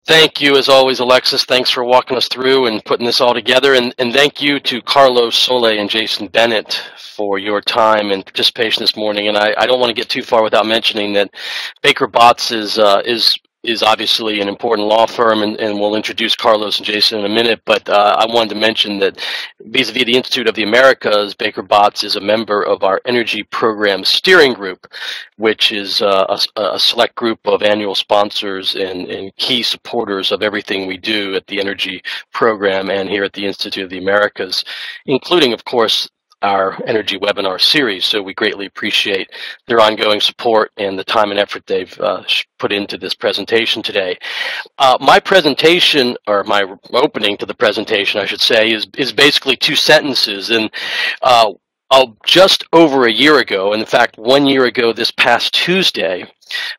Thank you, as always, Alexis. Thanks for walking us through and putting this all together. And thank you to Carlos Sole and Jason Bennett for your time and participation this morning. And I don't want to get too far without mentioning that Baker Botts is obviously an important law firm, and we'll introduce Carlos and Jason in a minute. But I wanted to mention that vis-a-vis the Institute of the Americas, Baker Botts is a member of our Energy Program Steering Group, which is a select group of annual sponsors and key supporters of everything we do at the Energy Program and here at the Institute of the Americas, including, of course, our energy webinar series. So we greatly appreciate their ongoing support and the time and effort they've put into this presentation today. My presentation, or my opening to the presentation, I should say, is basically two sentences. And just over a year ago, in fact, 1 year ago this past Tuesday,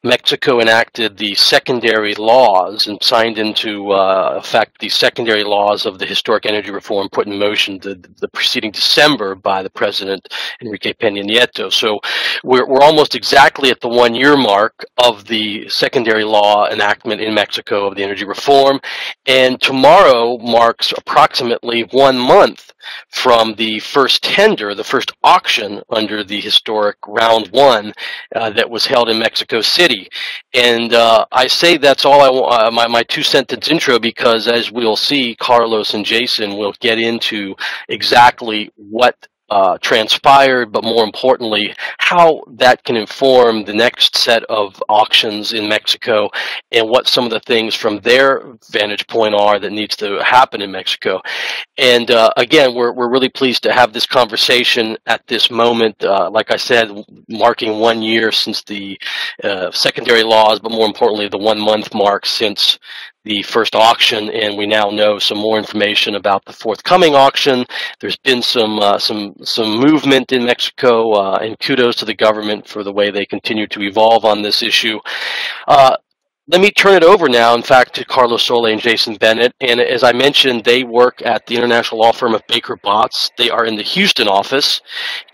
Mexico enacted the secondary laws and signed into effect the secondary laws of the historic energy reform put in motion the preceding December by the President Enrique Peña Nieto. So we're almost exactly at the 1 year mark of the secondary law enactment in Mexico of the energy reform, and tomorrow marks approximately 1 month from the first tender, the first auction under the historic round one that was held in Mexico City. And I say that's all I want, my two-sentence intro, because as we'll see, Carlos and Jason will get into exactly what transpired, but more importantly, how that can inform the next set of auctions in Mexico and what some of the things from their vantage point are that needs to happen in Mexico. And again, we're really pleased to have this conversation at this moment. Like I said, marking 1 year since the secondary laws, but more importantly, the 1 month mark since the first auction, and we now know some more information about the forthcoming auction. There's been some movement in Mexico, and kudos to the government for the way they continue to evolve on this issue. Let me turn it over now, in fact, to Carlos Sole and Jason Bennett. And as I mentioned, they work at the international law firm of Baker Botts. They are in the Houston office.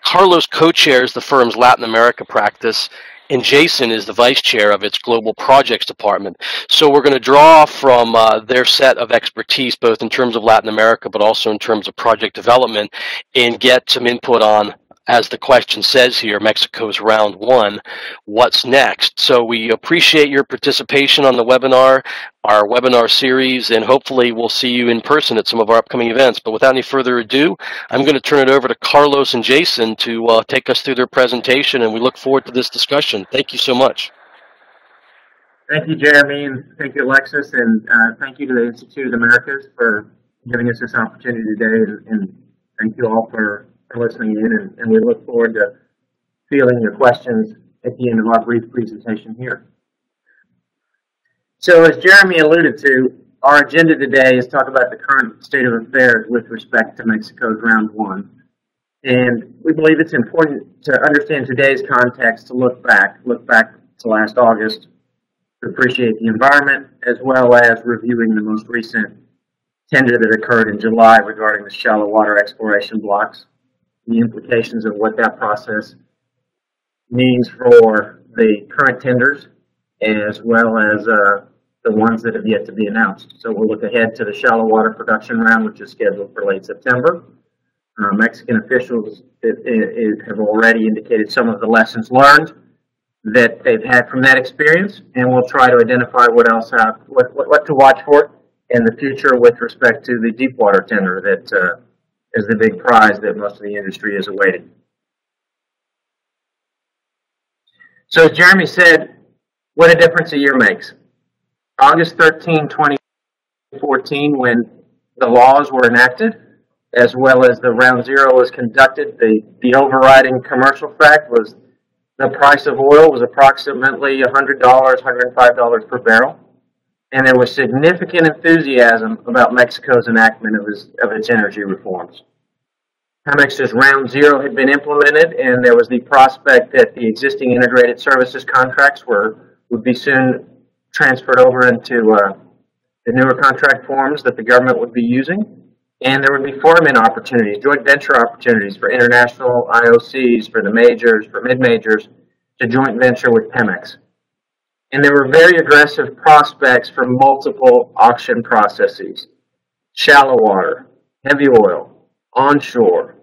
Carlos co-chairs the firm's Latin America practice, and Jason is the vice chair of its global projects department. So we're going to draw from their set of expertise, both in terms of Latin America, but also in terms of project development, and get some input on, as the question says here, Mexico's round one, what's next? So we appreciate your participation on the webinar, our webinar series, and hopefully we'll see you in person at some of our upcoming events. But without any further ado, I'm going to turn it over to Carlos and Jason to take us through their presentation, and we look forward to this discussion. Thank you so much. Thank you, Jeremy, and thank you, Alexis, and thank you to the Institute of the Americas for giving us this opportunity today, and thank you all for listening in, and we look forward to fielding your questions at the end of our brief presentation here. So as Jeremy alluded to, our agenda today is to talk about the current state of affairs with respect to Mexico's round one. And we believe it's important to understand today's context, to look back to last August, to appreciate the environment, as well as reviewing the most recent tender that occurred in July regarding the shallow water exploration blocks, the implications of what that process means for the current tenders, as well as the ones that have yet to be announced. So we'll look ahead to the shallow water production round, which is scheduled for late September. Mexican officials have already indicated some of the lessons learned that they've had from that experience, and we'll try to identify what to watch for in the future with respect to the deep water tender that is the big prize that most of the industry is awaiting. So as Jeremy said, what a difference a year makes. August 13, 2014, when the laws were enacted, as well as the round zero was conducted, the overriding commercial fact was the price of oil was approximately $100, $105 per barrel. And there was significant enthusiasm about Mexico's enactment of its energy reforms. Pemex's Round Zero had been implemented, and there was the prospect that the existing integrated services contracts would be soon transferred over into the newer contract forms that the government would be using. And there would be farm-in opportunities, joint venture opportunities for international IOCs, for the majors, for mid-majors, to joint venture with Pemex. And there were very aggressive prospects for multiple auction processes: shallow water, heavy oil, onshore,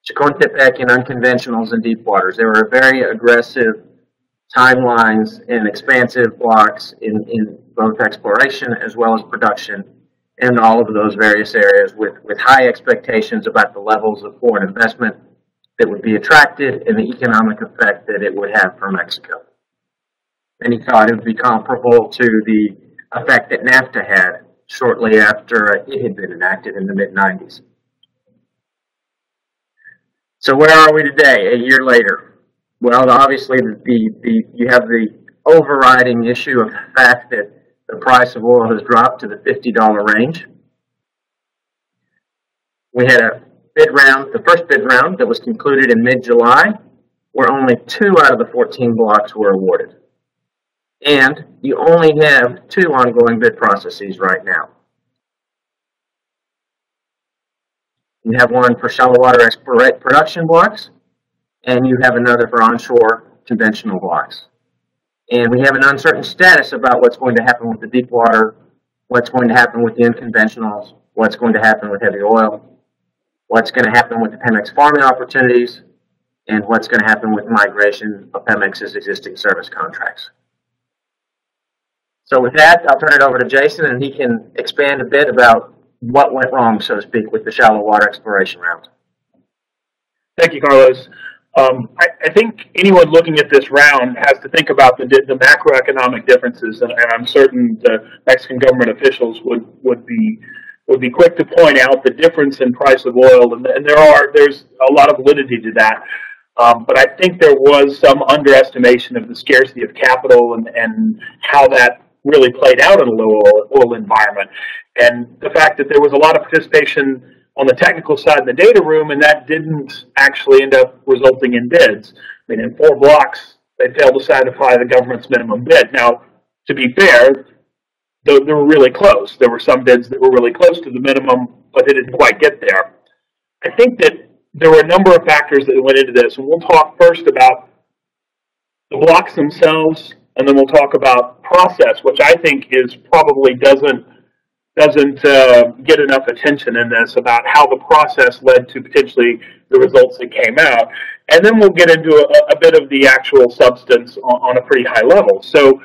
Chicontepec and unconventionals and deep waters. There were very aggressive timelines and expansive blocks in both exploration as well as production in all of those various areas with high expectations about the levels of foreign investment that would be attracted and the economic effect that it would have for Mexico. And he thought it would be comparable to the effect that NAFTA had shortly after it had been enacted in the mid-90s. So where are we today, a year later? Well, obviously, you have the overriding issue of the fact that the price of oil has dropped to the $50 range. We had a bid round, the first bid round that was concluded in mid-July, where only 2 out of the 14 blocks were awarded. And you only have 2 ongoing bid processes right now. You have one for shallow water production blocks, and you have another for onshore conventional blocks. And we have an uncertain status about what's going to happen with the deep water, what's going to happen with the unconventionals, what's going to happen with heavy oil, what's going to happen with the Pemex farming opportunities, and what's going to happen with migration of Pemex's existing service contracts. So with that, I'll turn it over to Jason, and he can expand a bit about what went wrong, so to speak, with the shallow water exploration round. Thank you, Carlos. I think anyone looking at this round has to think about the macroeconomic differences, and I'm certain the Mexican government officials would be quick to point out the difference in price of oil, and there's a lot of validity to that. But I think there was some underestimation of the scarcity of capital and how that really played out in a low oil environment. And the fact that there was a lot of participation on the technical side in the data room, and that didn't actually end up resulting in bids. I mean, in 4 blocks, they failed to satisfy the government's minimum bid. Now, to be fair, they were really close. There were some bids that were really close to the minimum, but they didn't quite get there. I think that there were a number of factors that went into this, and we'll talk first about the blocks themselves, and then we'll talk about process, which I think is probably doesn't get enough attention in this, about how the process led to potentially the results that came out. And then we'll get into a bit of the actual substance on a pretty high level. So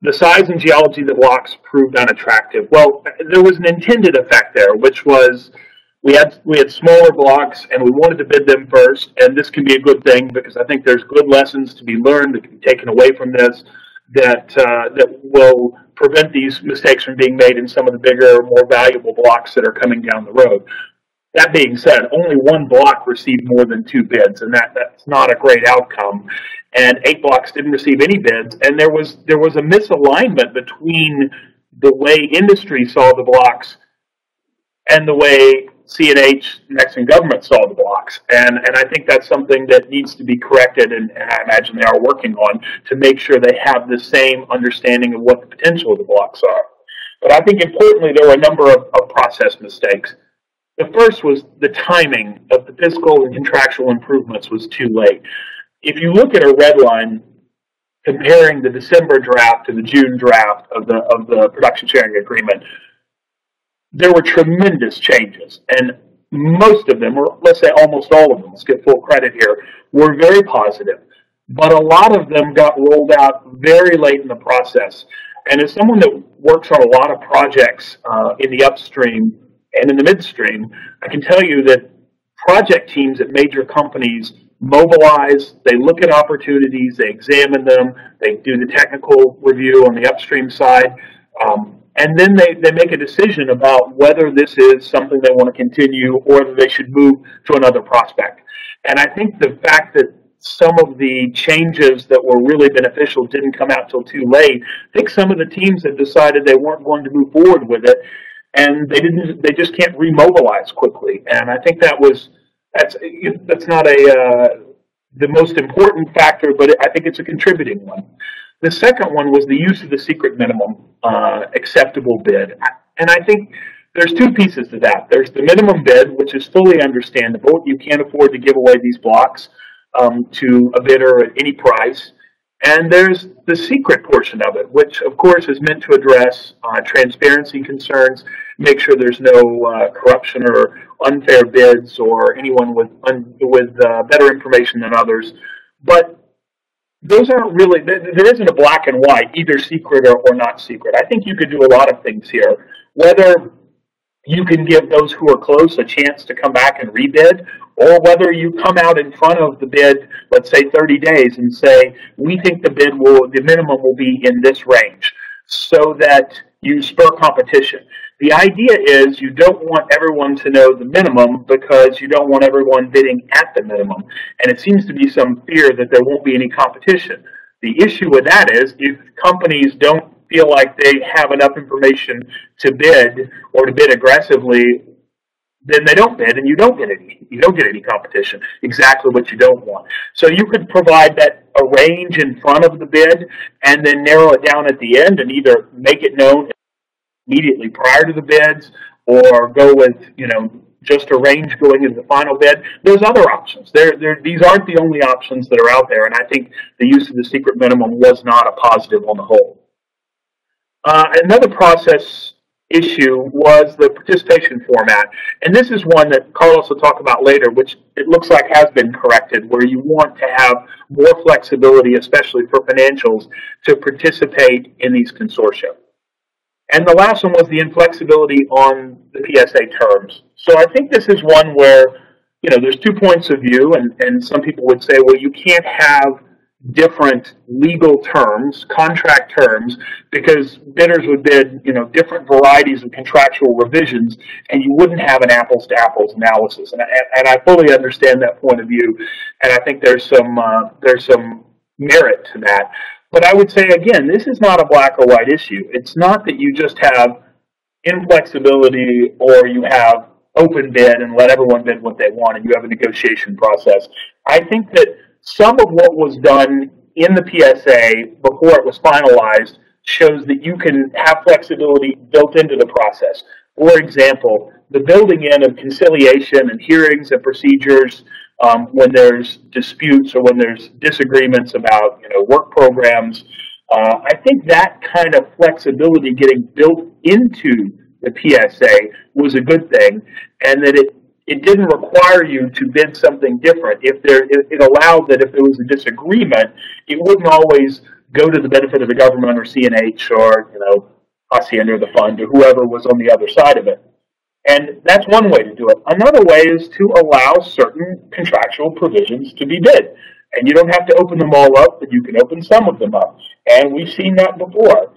the size and geology of the blocks proved unattractive. Well, there was an intended effect there, which was we had smaller blocks, and we wanted to bid them first. And this can be a good thing, because I think there's good lessons to be learned that can be taken away from this that will prevent these mistakes from being made in some of the bigger, more valuable blocks that are coming down the road. That being said, only 1 block received more than 2 bids, and that's not a great outcome. And 8 blocks didn't receive any bids, and there was a misalignment between the way industry saw the blocks and the way CNH, Mexican government, saw the blocks. And I think that's something that needs to be corrected, and I imagine they are working on, to make sure they have the same understanding of what the potential of the blocks are. But I think importantly, there were a number of process mistakes. The first was the timing of the fiscal and contractual improvements was too late. If you look at a red line comparing the December draft to the June draft of the production sharing agreement, there were tremendous changes, and most of them, or let's say almost all of them, let's get full credit here, were very positive. But a lot of them got rolled out very late in the process. And as someone that works on a lot of projects in the upstream and in the midstream, I can tell you that project teams at major companies mobilize, they look at opportunities, they examine them, they do the technical review on the upstream side, and then they make a decision about whether this is something they want to continue or whether they should move to another prospect. And I think the fact that some of the changes that were really beneficial didn't come out till too late, I think some of the teams had decided they weren't going to move forward with it, and they just can't remobilize quickly. And I think that's not the most important factor, but I think it's a contributing one. The second one was the use of the secret minimum acceptable bid. And I think there's 2 pieces to that. There's the minimum bid, which is fully understandable. You can't afford to give away these blocks to a bidder at any price. And there's the secret portion of it, which of course is meant to address transparency concerns, make sure there's no corruption or unfair bids or anyone with better information than others. But those aren't really, there isn't a black and white, either secret or not secret. I think you could do a lot of things here. Whether you can give those who are close a chance to come back and rebid, or whether you come out in front of the bid, let's say 30 days, and say, we think the minimum will be in this range, so that you spur competition. The idea is you don't want everyone to know the minimum because you don't want everyone bidding at the minimum. And it seems to be some fear that there won't be any competition. The issue with that is if companies don't feel like they have enough information to bid or to bid aggressively, then they don't bid and you don't get any competition. Exactly what you don't want. So you could provide a range in front of the bid and then narrow it down at the end and either make it known immediately prior to the bids or go with, just a range going into the final bid. There's other options. These aren't the only options that are out there, and I think the use of the secret minimum was not a positive on the whole. Another process issue was the participation format, and this is one that Carlos will talk about later, which it looks like has been corrected, where you want to have more flexibility, especially for financials, to participate in these consortia. And the last one was the inflexibility on the PSA terms. So I think this is one where, there's 2 points of view, and some people would say, well, you can't have different legal terms, contract terms, because bidders would bid, different varieties of contractual revisions, and you wouldn't have an apples-to-apples analysis. And I fully understand that point of view, and I think there's some merit to that. But I would say, again, this is not a black or white issue. It's not that you just have inflexibility or you have open bid and let everyone bid what they want and you have a negotiation process. I think that some of what was done in the PSA before it was finalized shows that you can have flexibility built into the process. For example, the building in of conciliation and hearings and procedures when there's disputes or when there's disagreements about work programs. I think that kind of flexibility getting built into the PSA was a good thing, and that it didn't require you to bid something different. It allowed that if there was a disagreement, it wouldn't always go to the benefit of the government or CNH or Hacienda or the fund or whoever was on the other side of it. And that's one way to do it. Another way is to allow certain contractual provisions to be bid. And you don't have to open them all up, but you can open some of them up. And we've seen that before.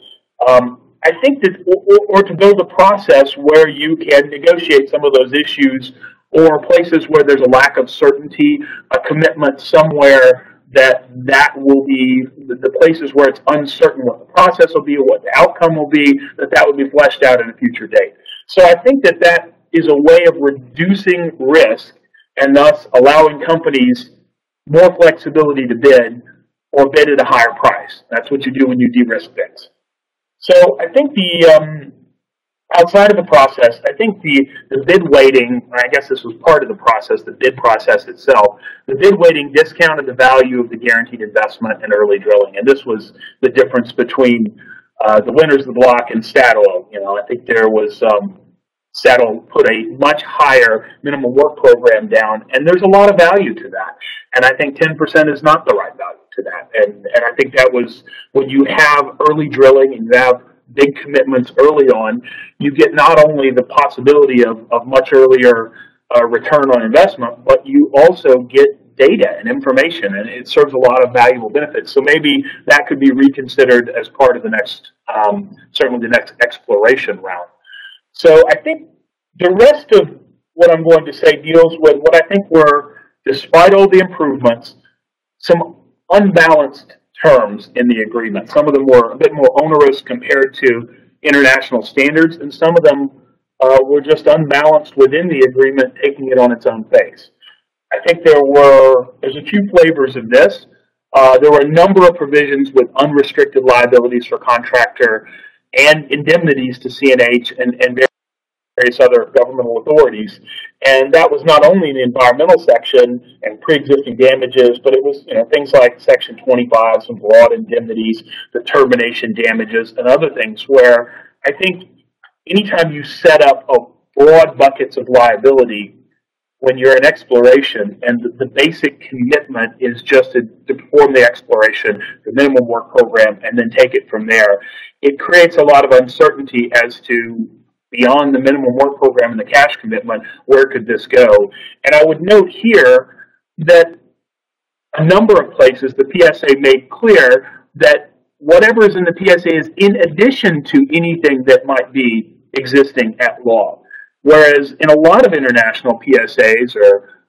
I think that, or to build a process where you can negotiate some of those issues, or places where there's a lack of certainty, a commitment somewhere that will be the places where it's uncertain what the process will be or what the outcome will be, that would be fleshed out at a future date. So I think that is a way of reducing risk and thus allowing companies more flexibility to bid or bid at a higher price. That's what you do when you de-risk things. So I think outside of the process, I think the bid weighting, I guess this was part of the process, the bid process itself, the bid weighting discounted the value of the guaranteed investment in early drilling. And this was the difference between the winners of the block and Statoil. I think there was Statoil put a much higher minimum work program down, and there's a lot of value to that. And I think 10% is not the right value to that. And I think that was when you have early drilling and you have big commitments early on, you get not only the possibility of much earlier return on investment, but you also get data and information, and it serves a lot of valuable benefits. So maybe that could be reconsidered as part of the next, certainly the next exploration round. So I think the rest of what I'm going to say deals with what I think were, despite all the improvements, some unbalanced terms in the agreement. Some of them were a bit more onerous compared to international standards, and some of them were just unbalanced within the agreement, taking it on its own pace. I think there's a few flavors of this. There were a number of provisions with unrestricted liabilities for contractor and indemnities to CNH and various other governmental authorities. And that was not only in the environmental section and pre-existing damages, but it was things like Section 25, some broad indemnities, the termination damages, and other things where I think anytime you set up a broad buckets of liability when you're in exploration and the basic commitment is just to perform the exploration, the minimum work program, and then take it from there, it creates a lot of uncertainty as to beyond the minimum work program and the cash commitment, where could this go? And I would note here that a number of places the PSA made clear that whatever is in the PSA is in addition to anything that might be existing at law. Whereas in a lot of international PSAs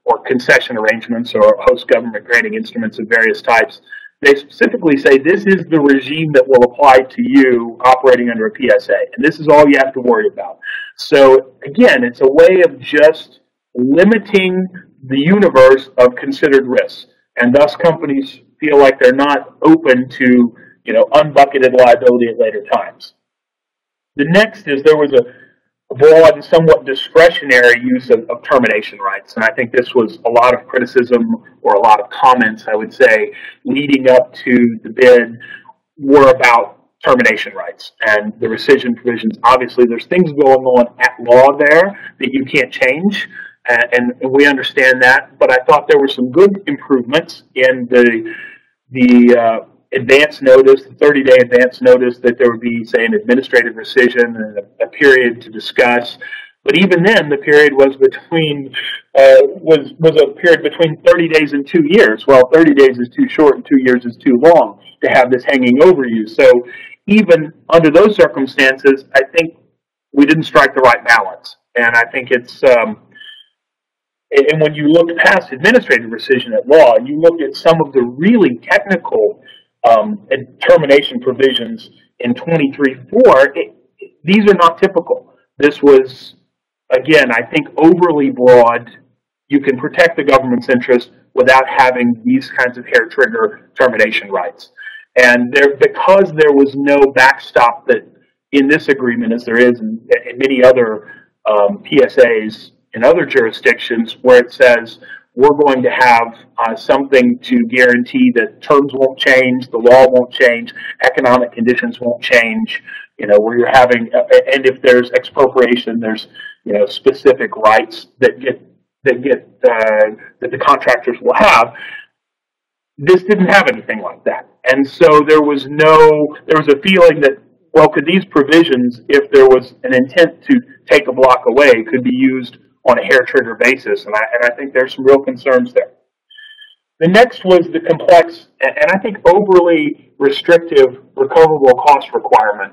or concession arrangements or host government granting instruments of various types, they specifically say this is the regime that will apply to you operating under a PSA, and this is all you have to worry about. So again, it's a way of just limiting the universe of considered risks, and thus companies feel like they're not open to unbucketed liability at later times. The next is there was a broad and somewhat discretionary use of termination rights. And I think this was a lot of criticism or a lot of comments, I would say, leading up to the bid were about termination rights and the rescission provisions. Obviously, there's things going on at law there that you can't change, and we understand that. But I thought there were some good improvements in the advance notice, the 30-day advance notice, that there would be, say, an administrative rescission and a period to discuss. But even then, the period was a period between 30 days and 2 years. Well, 30 days is too short and 2 years is too long to have this hanging over you. So even under those circumstances, I think we didn't strike the right balance. And I think it's and when you look past administrative rescission at law, and you look at some of the really technical termination provisions in 23.4, these are not typical. This was, again, I think overly broad. You can protect the government's interest without having these kinds of hair trigger termination rights. And because there was no backstop that in this agreement, as there is in many other PSAs in other jurisdictions, where it says we're going to have something to guarantee that terms won't change, the law won't change, economic conditions won't change. Where you're having, and if there's expropriation, there's specific rights that the contractors will have. This didn't have anything like that, and so there was a feeling that, well, could these provisions, if there was an intent to take a block away, could be used on a hair trigger basis, and I think there's some real concerns there. The next was the complex and I think overly restrictive recoverable cost requirement,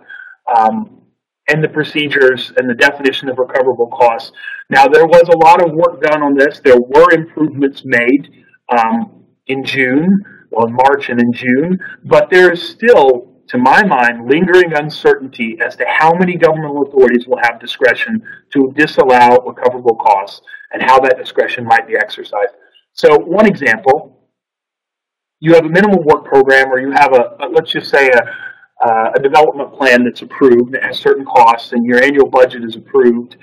and the procedures and the definition of recoverable costs. Now, there was a lot of work done on this. There were improvements made in March and in June, but there is still, to my mind, lingering uncertainty as to how many governmental authorities will have discretion to disallow recoverable costs and how that discretion might be exercised. So one example, you have a minimum work program, or you have let's just say a development plan that's approved that has certain costs, and your annual budget is approved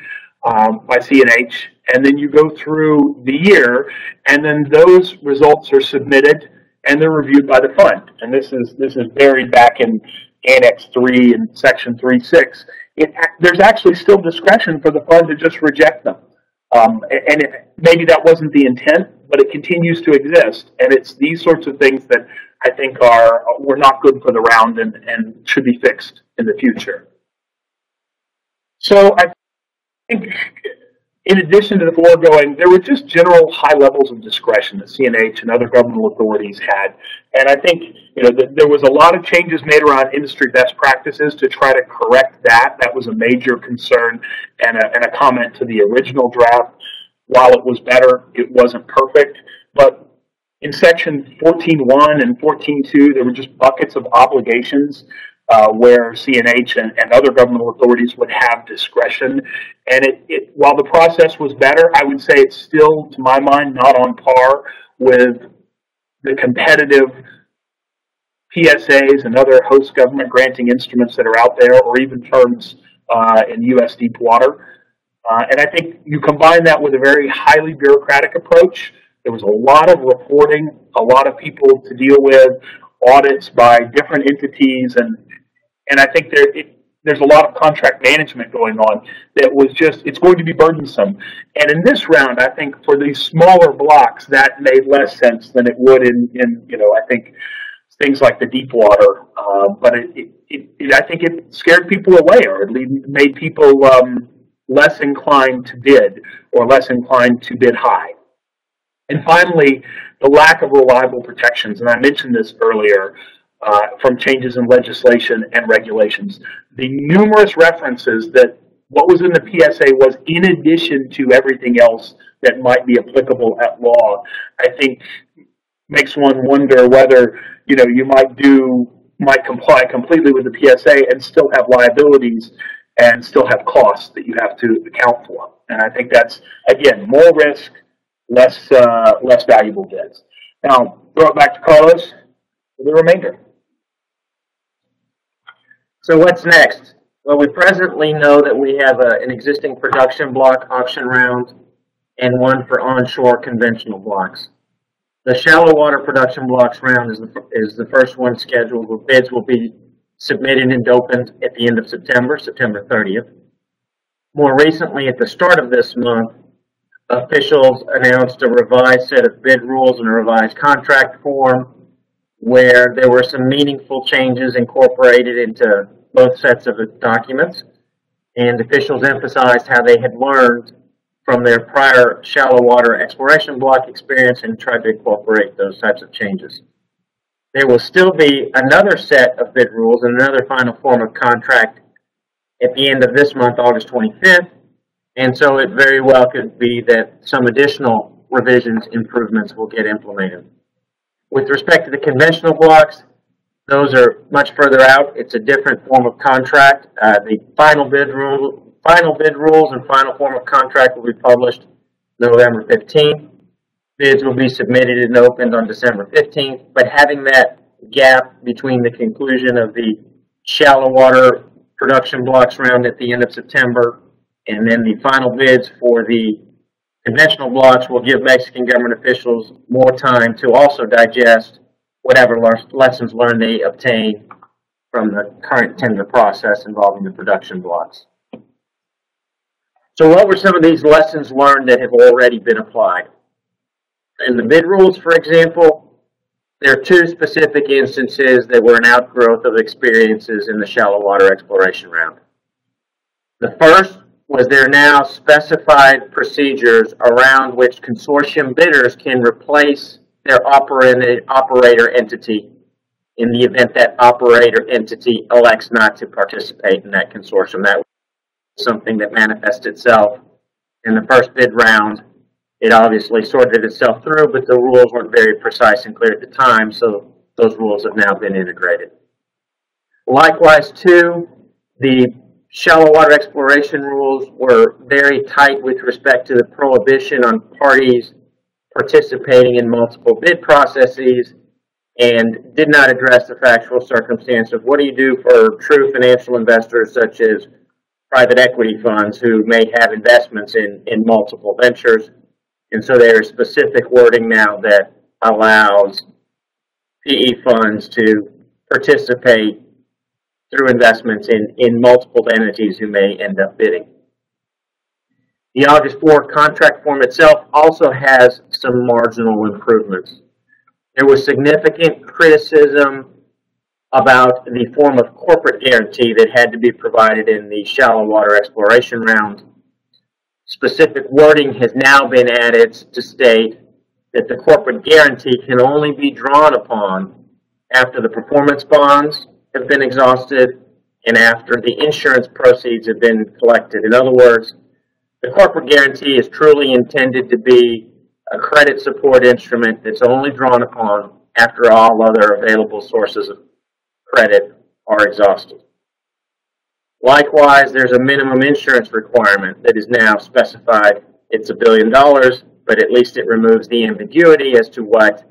by CNH, and then you go through the year, and then those results are submitted and they're reviewed by the fund. And this is buried back in Annex 3 and Section 3.6. There's actually still discretion for the fund to just reject them. Maybe that wasn't the intent, but it continues to exist. And it's these sorts of things that I think were not good for the round and should be fixed in the future. So I think, in addition to the foregoing, there were just general high levels of discretion that CNH and other governmental authorities had. And I think there was a lot of changes made around industry best practices to try to correct that. That was a major concern and a comment to the original draft. While it was better, it wasn't perfect. But in Section 14.1 and 14.2, there were just buckets of obligations where CNH and other governmental authorities would have discretion. And while the process was better, I would say it's still, to my mind, not on par with the competitive PSAs and other host government granting instruments that are out there, or even terms in U.S. deep water. And I think you combine that with a very highly bureaucratic approach. There was a lot of reporting, a lot of people to deal with, audits by different entities, and I think there's a lot of contract management going on that was it's going to be burdensome. And in this round, I think for these smaller blocks, that made less sense than it would in I think things like the deep water. But I think it scared people away, or it made people less inclined to bid, or less inclined to bid high. And finally, the lack of reliable protections. And I mentioned this earlier, from changes in legislation and regulations. The numerous references that what was in the PSA was in addition to everything else that might be applicable at law, I think makes one wonder whether you might comply completely with the PSA and still have liabilities and still have costs that you have to account for. And I think that's, again, more risk, less valuable bids. Now, throw it back to Carlos for the remainder. So what's next? Well, we presently know that we have an existing production block auction round and one for onshore conventional blocks. The shallow water production blocks round is the first one scheduled, where bids will be submitted and opened at the end of September 30th. More recently, at the start of this month, officials announced a revised set of bid rules and a revised contract form, where there were some meaningful changes incorporated into both sets of documents, and officials emphasized how they had learned from their prior shallow water exploration block experience and tried to incorporate those types of changes. There will still be another set of bid rules and another final form of contract at the end of this month, August 25th, and so it very well could be that some additional revisions, improvements will get implemented. With respect to the conventional blocks, those are much further out. It's a different form of contract. The final bid rules and final form of contract will be published November 15th. Bids will be submitted and opened on December 15th, but having that gap between the conclusion of the shallow water production blocks round at the end of September and then the final bids for the conventional blocks will give Mexican government officials more time to also digest whatever lessons learned they obtain from the current tender process involving the production blocks. So what were some of these lessons learned that have already been applied? In the bid rules, for example, there are two specific instances that were an outgrowth of experiences in the shallow water exploration round. The first was there are now specified procedures around which consortium bidders can replace their operator entity in the event that operator entity elects not to participate in that consortium. That was something that manifested itself in the first bid round. It obviously sorted itself through, but the rules weren't very precise and clear at the time, so those rules have now been integrated. Likewise, too, the shallow water exploration rules were very tight with respect to the prohibition on parties participating in multiple bid processes and did not address the factual circumstance of what do you do for true financial investors such as private equity funds who may have investments in multiple ventures. And so there is specific wording now that allows PE funds to participate through investments in multiple entities who may end up bidding. The August 4 contract form itself also has some marginal improvements. There was significant criticism about the form of corporate guarantee that had to be provided in the shallow water exploration round. Specific wording has now been added to state that the corporate guarantee can only be drawn upon after the performance bonds have been exhausted and after the insurance proceeds have been collected. In other words, the corporate guarantee is truly intended to be a credit support instrument that's only drawn upon after all other available sources of credit are exhausted. Likewise, there's a minimum insurance requirement that is now specified. It's $1 billion, but at least it removes the ambiguity as to what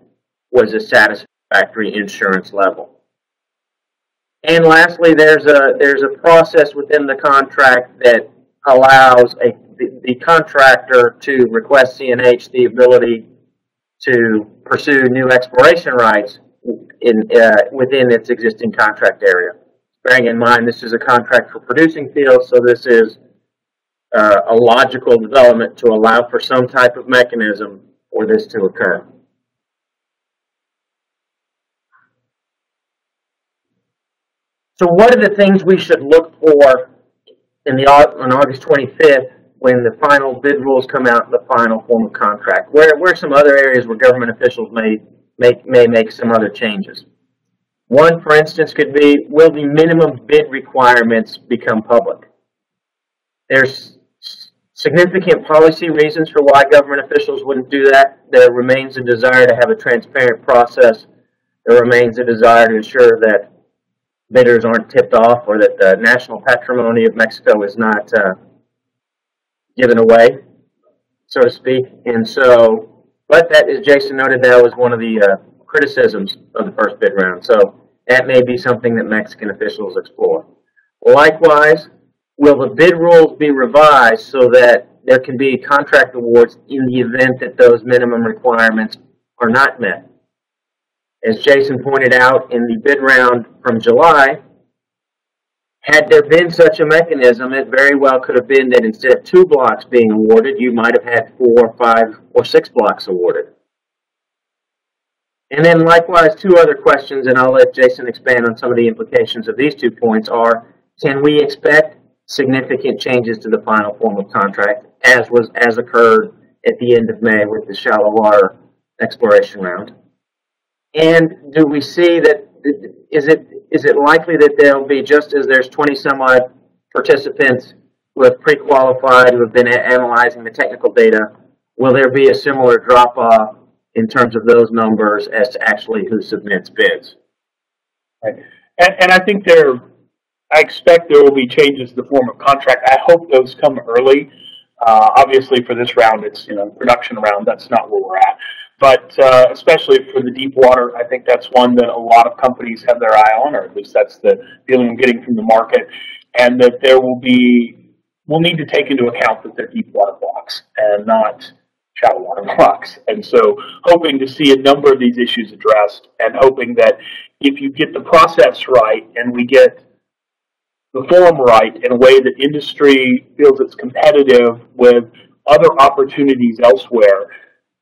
was a satisfactory insurance level. And lastly, there's a process within the contract that allows the contractor to request CNH the ability to pursue new exploration rights within its existing contract area. Bearing in mind this is a contract for producing fields, so this is a logical development to allow for some type of mechanism for this to occur. So what are the things we should look for on August 25th when the final bid rules come out in the final form of contract? Where are some other areas where government officials may make some other changes? One, for instance, could be, will the minimum bid requirements become public? There's significant policy reasons for why government officials wouldn't do that. There remains a desire to have a transparent process. There remains a desire to ensure that bidders aren't tipped off or that the national patrimony of Mexico is not given away, so to speak. And so, but that, as Jason noted, that was one of the criticisms of the first bid round. So that may be something that Mexican officials explore. Likewise, will the bid rules be revised so that there can be contract awards in the event that those minimum requirements are not met? As Jason pointed out in the bid round from July, had there been such a mechanism, it very well could have been that instead of 2 blocks being awarded, you might have had 4, 5, or 6 blocks awarded. And then likewise, 2 other questions, and I'll let Jason expand on some of the implications of these 2 points, are, can we expect significant changes to the final form of contract as occurred at the end of May with the shallow water exploration round? And do we see that, is it likely that there'll be, just as there's 20 some odd participants who have pre-qualified, who have been analyzing the technical data, will there be a similar drop-off in terms of those numbers as to actually who submits bids? Right. And I think I expect there will be changes to the form of contract. I hope those come early. Obviously for this round, it's, production round, that's not where we're at. But especially for the deep water, I think that's one that a lot of companies have their eye on, or at least that's the feeling I'm getting from the market, and that we'll need to take into account that they're deep water blocks and not shallow water blocks. And so hoping to see a number of these issues addressed, and hoping that if you get the process right and we get the form right in a way that industry feels it's competitive with other opportunities elsewhere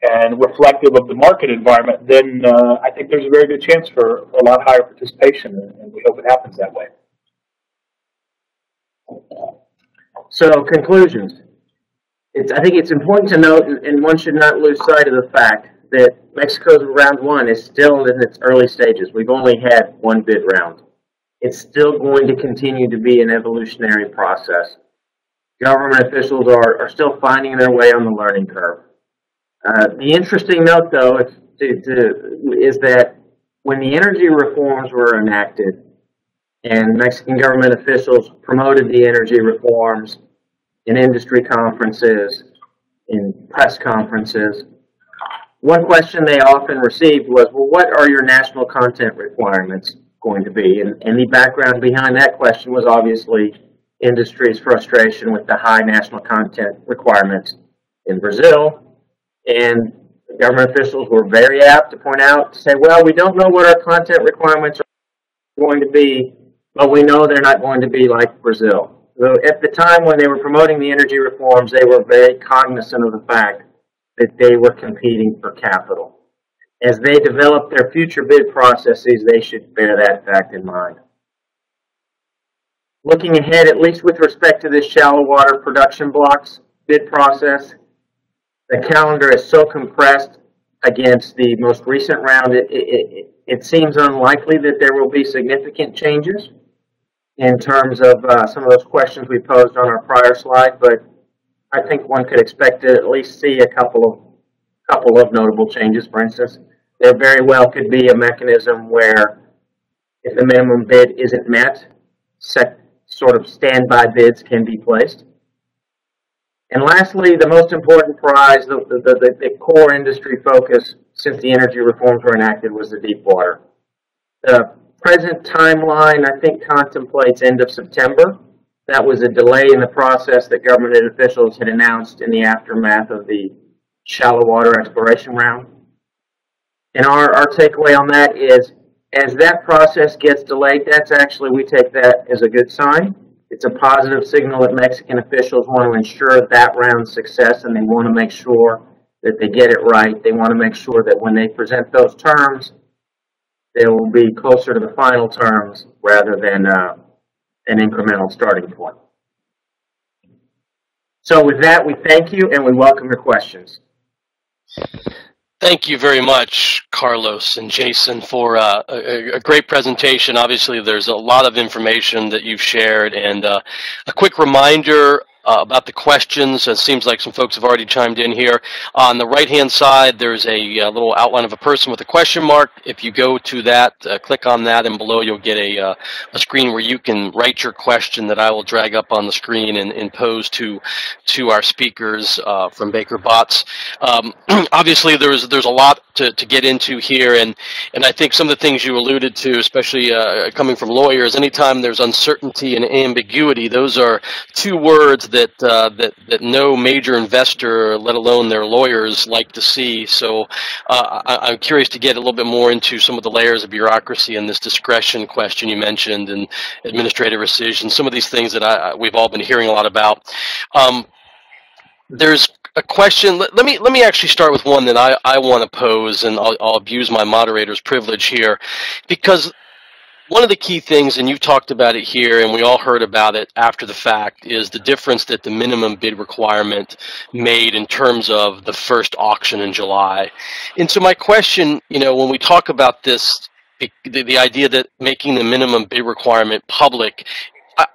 and reflective of the market environment, then I think there's a very good chance for a lot higher participation, and we hope it happens that way. So, conclusions. I think it's important to note, and one should not lose sight of the fact that Mexico's round 1 is still in its early stages. We've only had 1 bid round. It's still going to continue to be an evolutionary process. Government officials are still finding their way on the learning curve. The interesting note, though, is that when the energy reforms were enacted and Mexican government officials promoted the energy reforms in industry conferences, in press conferences, one question they often received was, well, what are your national content requirements going to be? And the background behind that question was obviously industry's frustration with the high national content requirements in Brazil. And government officials were very apt to point out, to say, well, we don't know what our content requirements are going to be, but we know they're not going to be like Brazil. So at the time when they were promoting the energy reforms, they were very cognizant of the fact that they were competing for capital. As they develop their future bid processes, they should bear that fact in mind. Looking ahead, at least with respect to this shallow water production blocks bid process, the calendar is so compressed against the most recent round, it seems unlikely that there will be significant changes in terms of some of those questions we posed on our prior slide, but I think one could expect to at least see a couple of notable changes. For instance, there very well could be a mechanism where if the minimum bid isn't met, sort of standby bids can be placed. And lastly, the most important prize, the core industry focus since the energy reforms were enacted, was the deep water. The present timeline, I think, contemplates end of September. That was a delay in the process that government officials had announced in the aftermath of the shallow water exploration round. And our takeaway on that is, as that process gets delayed, we take that as a good sign. It's a positive signal that Mexican officials want to ensure that round's success, and they want to make sure that they get it right. They want to make sure that when they present those terms, they will be closer to the final terms rather than an incremental starting point. So with that, we thank you and we welcome your questions. Thank you very much, Carlos and Jason, for a great presentation. Obviously, there's a lot of information that you've shared, and a quick reminder about the questions. It seems like some folks have already chimed in here. On the right-hand side, there's a little outline of a person with a question mark. If you go to that, click on that, and below you'll get a screen where you can write your question that I will drag up on the screen and pose to our speakers from Baker Botts. Obviously, there's a lot to get into here, and I think some of the things you alluded to, especially coming from lawyers, anytime there's uncertainty and ambiguity, those are two words that no major investor, let alone their lawyers, like to see. So I'm curious to get a little bit more into some of the layers of bureaucracy and this discretion question you mentioned, and administrative rescission, some of these things that we've all been hearing a lot about. There's a question. Let me actually start with one that I want to pose, and I'll abuse my moderator's privilege here, because one of the key things, and you've talked about it here, and we all heard about it after the fact, is the difference that the minimum bid requirement made in terms of the first auction in July. And so my question, when we talk about this, the idea that making the minimum bid requirement public,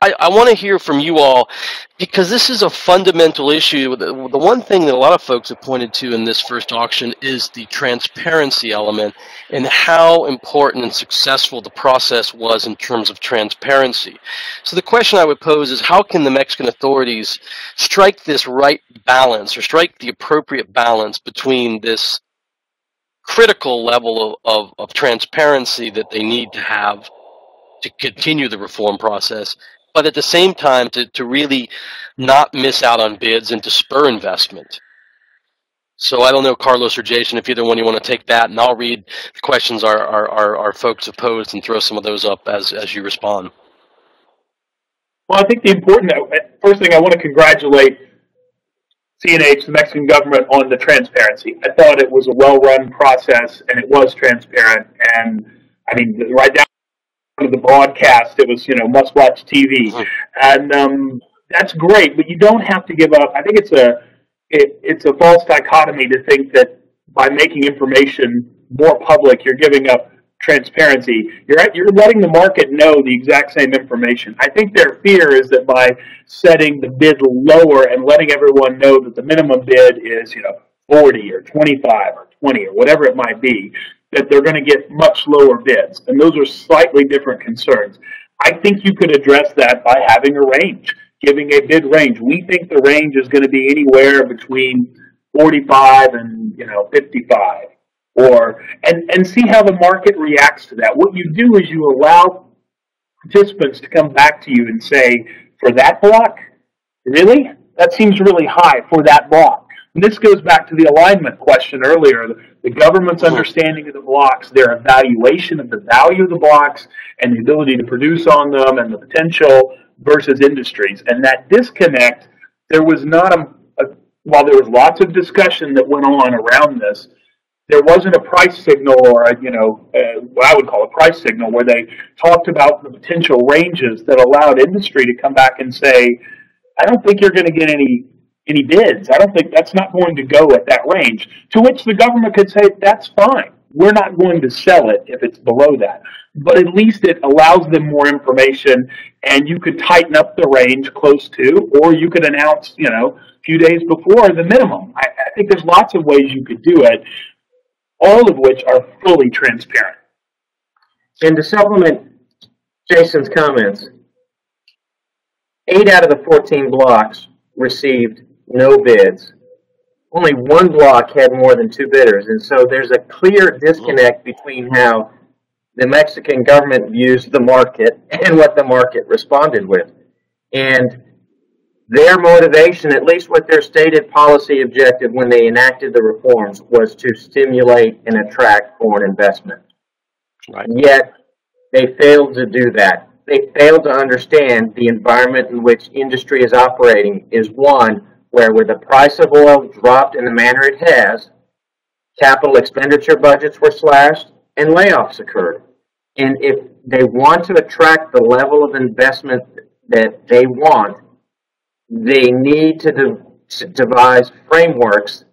I want to hear from you all, because this is a fundamental issue. The one thing that a lot of folks have pointed to in this first auction is the transparency element and how important and successful the process was in terms of transparency. So the question I would pose is, how can the Mexican authorities strike this right balance, or strike the appropriate balance between this critical level of transparency that they need to have to continue the reform process, but at the same time to really not miss out on bids and to spur investment? So I don't know, Carlos or Jason, if either one you want to take that, and I'll read the questions our folks have posed and throw some of those up as you respond. Well, I think the important, first thing, I want to congratulate CNH, the Mexican government, on the transparency. I thought it was a well-run process, and it was transparent, and I mean, right down to the broadcast, it was, must-watch TV, and that's great. But you don't have to give up. I think it's a false dichotomy to think that by making information more public, you're giving up transparency. You're letting the market know the exact same information. I think their fear is that by setting the bid lower and letting everyone know that the minimum bid is, 40 or 25 or 20 or whatever it might be, that they're going to get much lower bids. And those are slightly different concerns. I think you could address that by having a range, giving a bid range. We think the range is going to be anywhere between 45 and 55, and see how the market reacts to that. What you do is you allow participants to come back to you and say, for that block, really? That seems really high for that block. And this goes back to the alignment question earlier. The government's understanding of the blocks, their evaluation of the value of the blocks, and the ability to produce on them, and the potential versus industries. And that disconnect, there was not while there was lots of discussion that went on around this, there wasn't a price signal, or what I would call a price signal, where they talked about the potential ranges that allowed industry to come back and say, I don't think you're going to get any bids. I don't think that's not going to go at that range. To which the government could say, that's fine. We're not going to sell it if it's below that. But at least it allows them more information, and you could tighten up the range close to, or you could announce, a few days before the minimum. I think there's lots of ways you could do it, all of which are fully transparent. And to supplement Jason's comments, 8 out of the 14 blocks received no bids. Only one block had more than 2 bidders, and so there's a clear disconnect between how the Mexican government views the market and what the market responded with. And their motivation, at least with their stated policy objective when they enacted the reforms, was to stimulate and attract foreign investment. Right. Yet, they failed to do that. They failed to understand the environment in which industry is operating is one where, with the price of oil dropped in the manner it has, capital expenditure budgets were slashed and layoffs occurred. And if they want to attract the level of investment that they want, they need to devise frameworks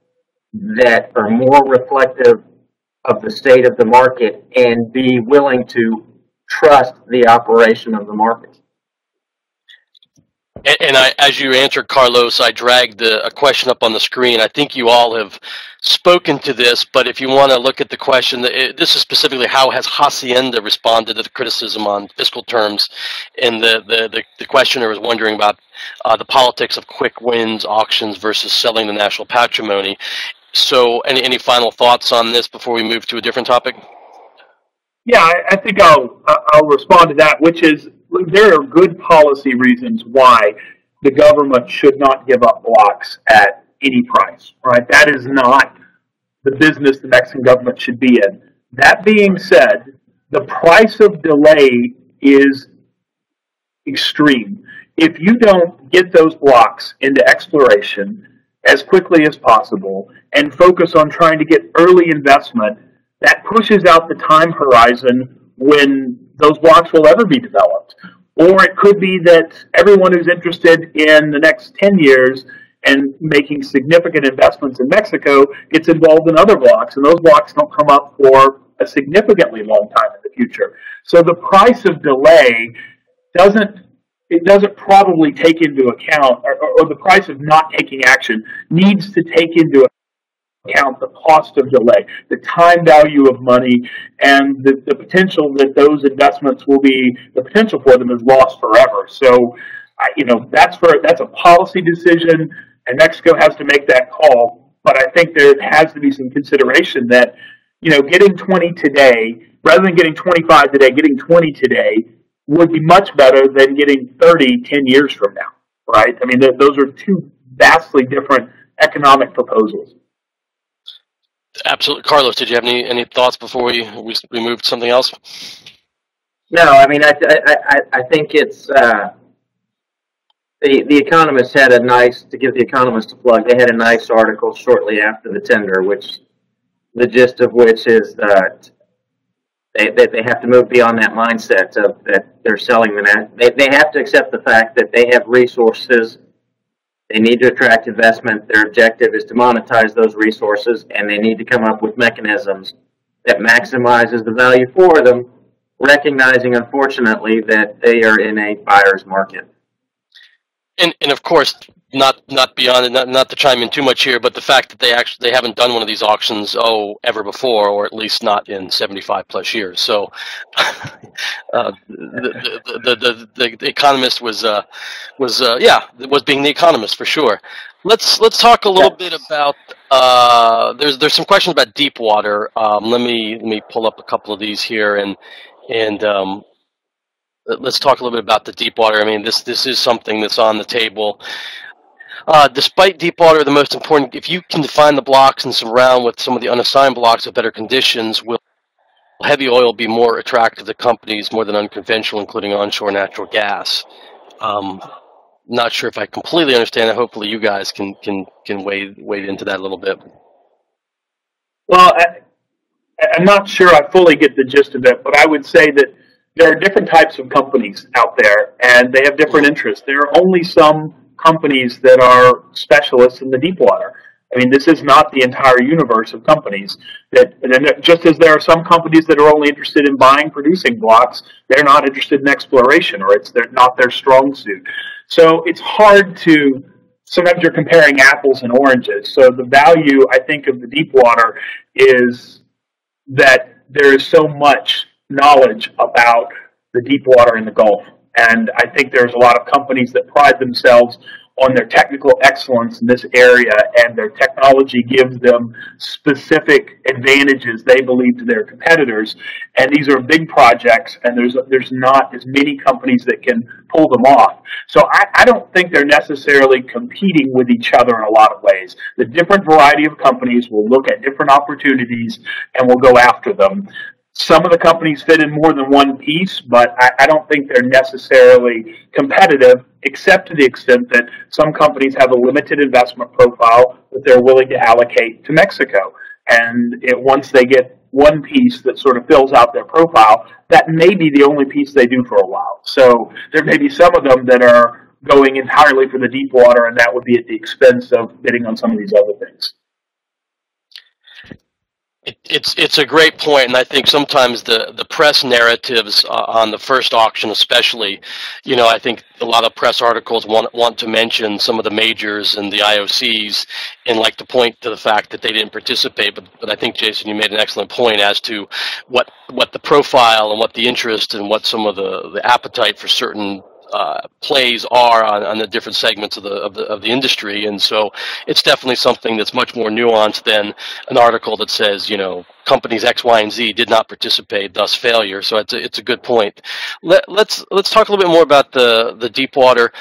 that are more reflective of the state of the market and be willing to trust the operation of the market. And as you answered, Carlos, I dragged a question up on the screen. I think you all have spoken to this, but if you want to look at the question, this is specifically how has Hacienda responded to the criticism on fiscal terms, and the questioner was wondering about the politics of quick wins, auctions versus selling the national patrimony. So any final thoughts on this before we move to a different topic? Yeah, I think I'll respond to that, which is there are good policy reasons why the government should not give up blocks at any price, right? That is not the business the Mexican government should be in. That being said, the price of delay is extreme. If you don't get those blocks into exploration as quickly as possible and focus on trying to get early investment, that pushes out the time horizon when those blocks will ever be developed. Or it could be that everyone who's interested in the next 10 years and making significant investments in Mexico gets involved in other blocks, and those blocks don't come up for a significantly long time in the future. So the price of delay doesn't probably take into account, or the price of not taking action needs to take into account the cost of delay, the time value of money, and the potential that those investments will be, the potential for them is lost forever. So, that's a policy decision, and Mexico has to make that call. But I think there has to be some consideration that, getting 20 today, rather than getting 25 today, getting 20 today would be much better than getting 30 10 years from now, right? I mean, those are two vastly different economic proposals. Absolutely. Carlos, did you have any thoughts before we move to something else? No, I mean, I think it's the Economist had to give the Economist a plug, they had a nice article shortly after the tender, which the gist of which is that they have to move beyond that mindset of that they're selling they have to accept the fact that they have resources. They need to attract investment. Their objective is to monetize those resources, and they need to come up with mechanisms that maximizes the value for them, recognizing, unfortunately, that they are in a buyer's market. And of course, not beyond it, not to chime in too much here, but the fact that they haven't done one of these auctions ever before, or at least not in 75 plus years. So the Economist was being the Economist for sure. Let's talk a little bit about there's some questions about deep water. Let me pull up a couple of these here and let's talk a little bit about the deep water. I mean, this is something that's on the table. Despite deep water, the most important, if you can define the blocks and surround with some of the unassigned blocks of better conditions, will heavy oil be more attractive to companies more than unconventional, including onshore natural gas? Not sure if I completely understand it. Hopefully you guys can wade into that a little bit. Well, I'm not sure I fully get the gist of it, but I would say that there are different types of companies out there, and they have different interests. There are only some companies that are specialists in the deep water. I mean, this is not the entire universe of companies. Just as there are some companies that are only interested in buying producing blocks, they're not interested in exploration, or they're not their strong suit. So it's hard to, sometimes you're comparing apples and oranges. So the value, I think, of the deep water is that there is so much knowledge about the deep water in the Gulf. And I think there's a lot of companies that pride themselves on their technical excellence in this area, and their technology gives them specific advantages they believe to their competitors. And these are big projects, and there's not as many companies that can pull them off. So I don't think they're necessarily competing with each other in a lot of ways. The different variety of companies will look at different opportunities and will go after them. Some of the companies fit in more than one piece, but I don't think they're necessarily competitive, except to the extent that some companies have a limited investment profile that they're willing to allocate to Mexico. And once they get one piece that sort of fills out their profile, that may be the only piece they do for a while. So there may be some of them that are going entirely for the deep water, and that would be at the expense of bidding on some of these other things. It's a great point, and I think sometimes the press narratives on the first auction, especially, I think a lot of press articles want to mention some of the majors and the IOCs, and like to point to the fact that they didn't participate. But I think, Jason, you made an excellent point as to what the profile and what the interest and what some of the appetite for certain plays are on the different segments of the industry. And so it's definitely something that's much more nuanced than an article that says, companies X, Y, and Z did not participate, thus failure. So it's a good point. Let's talk a little bit more about the deep water.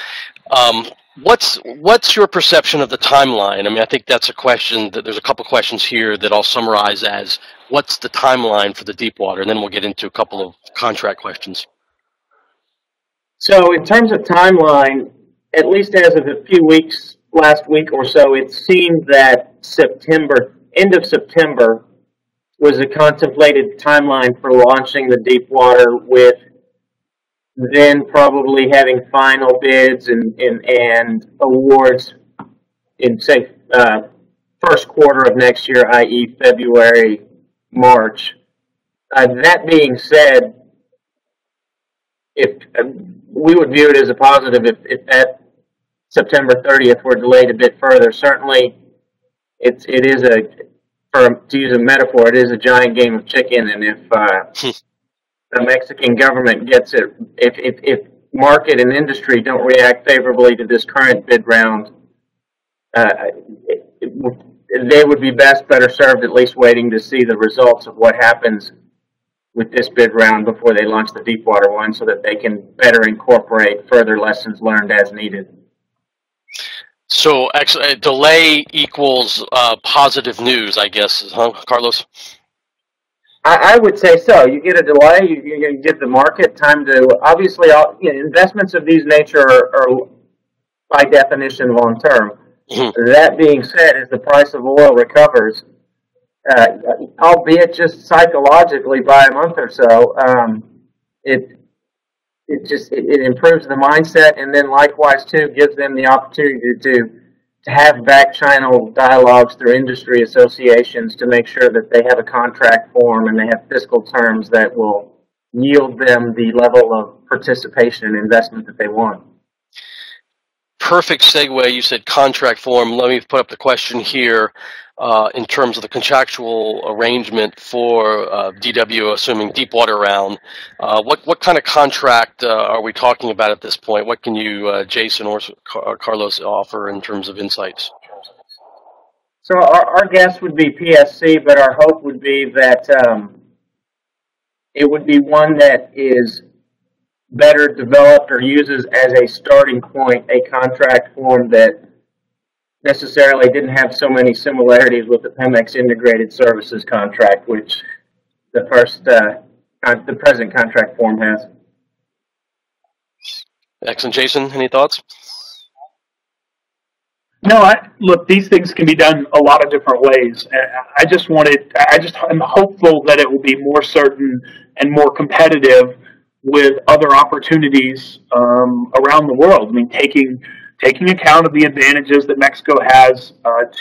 What's your perception of the timeline? I mean, I think that's a question that there's a couple questions here that I'll summarize as what's the timeline for the deep water, and then we'll get into a couple of contract questions. So in terms of timeline, at least as of a few weeks, last week or so, it seemed that end of September was a contemplated timeline for launching the deep water, with then probably having final bids and awards in, say, first quarter of next year, i.e. February, March. That being said, we would view it as a positive if that September 30th were delayed a bit further. Certainly, it is to use a metaphor, it is a giant game of chicken, and if the Mexican government gets it, if market and industry don't react favorably to this current bid round, they would be better served at least waiting to see the results of what happens with this bid round before they launch the Deepwater one, so that they can better incorporate further lessons learned as needed. So delay equals positive news, I guess, huh, Carlos? I would say so. You get a delay, you get the market time to, obviously, investments of these nature are by definition long-term. Mm-hmm. That being said, as the price of oil recovers, albeit just psychologically by a month or so, it improves the mindset, and then likewise too gives them the opportunity to have back channel dialogues through industry associations to make sure that they have a contract form and they have fiscal terms that will yield them the level of participation and investment that they want. Perfect segue. You said contract form. Let me put up the question here in terms of the contractual arrangement for DW, assuming deep water round. What kind of contract are we talking about at this point? What can you, Jason or Carlos, offer in terms of insights? So our guess would be PSC, but our hope would be that it would be one that is better developed or uses as a starting point a contract form that necessarily didn't have so many similarities with the Pemex integrated services contract, which the present contract form has. Excellent. Jason, any thoughts? No, look, these things can be done a lot of different ways. I'm hopeful that it will be more certain and more competitive with other opportunities around the world. I mean, taking account of the advantages that Mexico has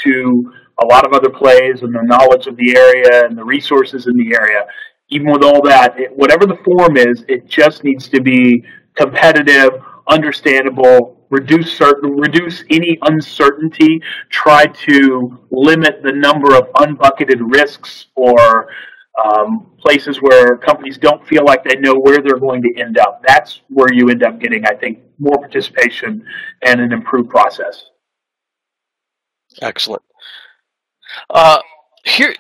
to a lot of other plays and the knowledge of the area and the resources in the area. Even with all that, whatever the form is, it just needs to be competitive, understandable, reduce any uncertainty, try to limit the number of unbucketed risks or places where companies don't feel like they know where they're going to end up. That's where you end up getting, I think, more participation and an improved process. Excellent. Here,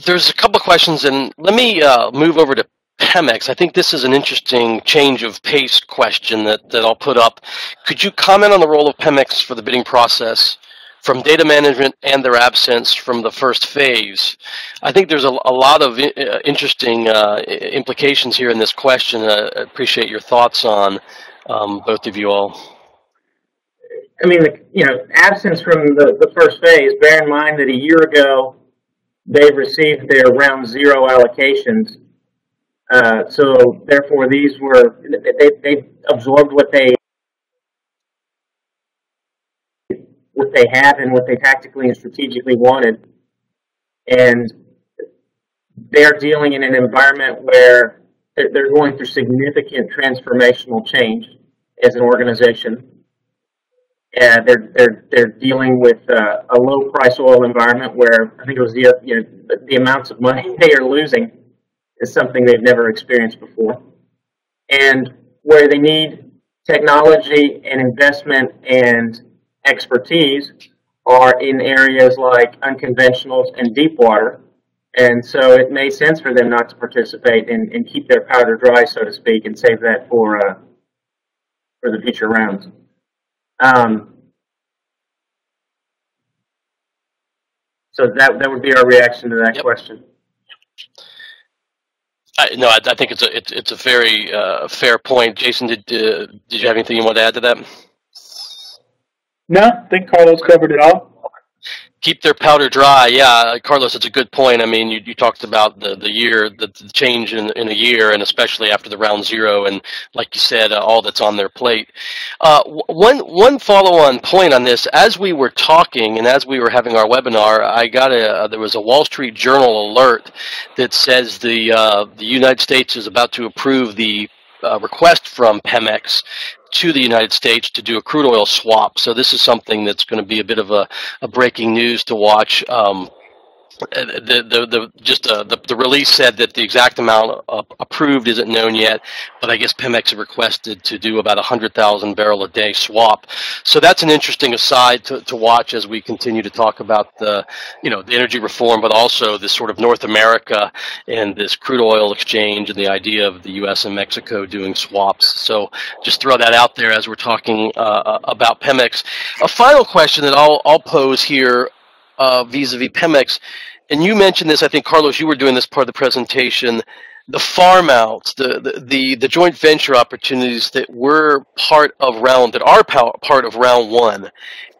there's a couple of questions, and let me move over to Pemex. I think this is an interesting change of pace question that I'll put up. Could you comment on the role of Pemex for the bidding process from data management and their absence from the first phase? I think there's a lot of interesting implications here in this question. I appreciate your thoughts on both of you all. I mean, absence from the first phase, bear in mind that a year ago, they received their round zero allocations. So therefore, these were, they absorbed what they had and what they tactically and strategically wanted. And they're dealing in an environment where they're going through significant transformational change as an organization. They're dealing with a low price oil environment where I think it was the amounts of money they are losing is something they've never experienced before, and where they need technology and investment and expertise are in areas like unconventionals and deep water, and so it made sense for them not to participate and keep their powder dry, so to speak, and save that for the future rounds. So that would be our reaction to that question. No, I think it's a very fair point. Jason, did you have anything you want to add to that? No, I think Carlos covered it all. Keep their powder dry. Yeah, Carlos, it's a good point. I mean, you talked about the change in a year, and especially after the round zero, and like you said, all that's on their plate. One follow-on point on this, as we were talking and as we were having our webinar, I got there was a Wall Street Journal alert that says the United States is about to approve the request from Pemex to the United States to do a crude oil swap. So this is something that's going to be a bit of a breaking news to watch. The release said that the exact amount approved isn't known yet, but I guess Pemex requested to do about 100,000 barrel a day swap. So that's an interesting aside to watch as we continue to talk about the energy reform, but also this sort of North America and this crude oil exchange and the idea of the U.S. and Mexico doing swaps. So just throw that out there as we're talking about Pemex. A final question that I'll pose here vis-a-vis Pemex, and you mentioned this, I think, Carlos, you were doing this part of the presentation, the farm outs, the joint venture opportunities that are part of round one.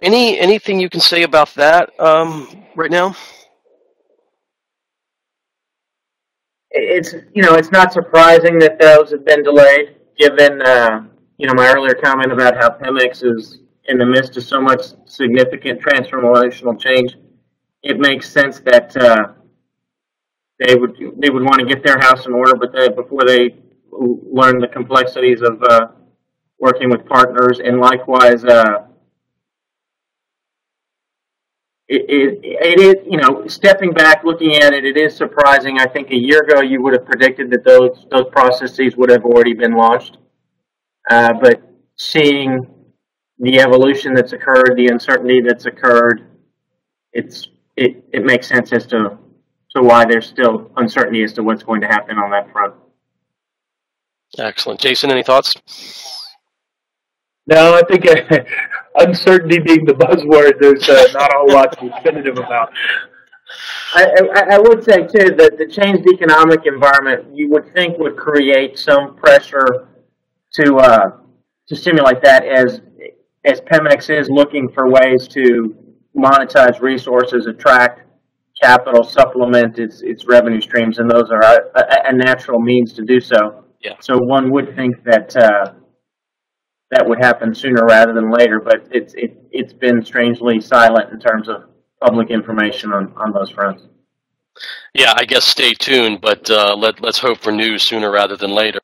Anything you can say about that right now? It's not surprising that those have been delayed, given my earlier comment about how Pemex is in the midst of so much significant transformational change. It makes sense that they would want to get their house in order, but before they learn the complexities of working with partners, and likewise, it is stepping back, looking at it. It is surprising. I think a year ago you would have predicted that those processes would have already been launched, but seeing the evolution that's occurred, the uncertainty that's occurred, it makes sense as to why there's still uncertainty as to what's going to happen on that front. Excellent. Jason, any thoughts? No, I think uncertainty being the buzzword, there's not a whole lot to be definitive about. I would say, too, that the changed economic environment you would think would create some pressure to stimulate that as Pemex is looking for ways to monetize resources, attract capital, supplement its revenue streams, and those are a natural means to do so. Yeah. So one would think that that would happen sooner rather than later, but it's been strangely silent in terms of public information on those fronts. Yeah, I guess stay tuned, but let's hope for news sooner rather than later.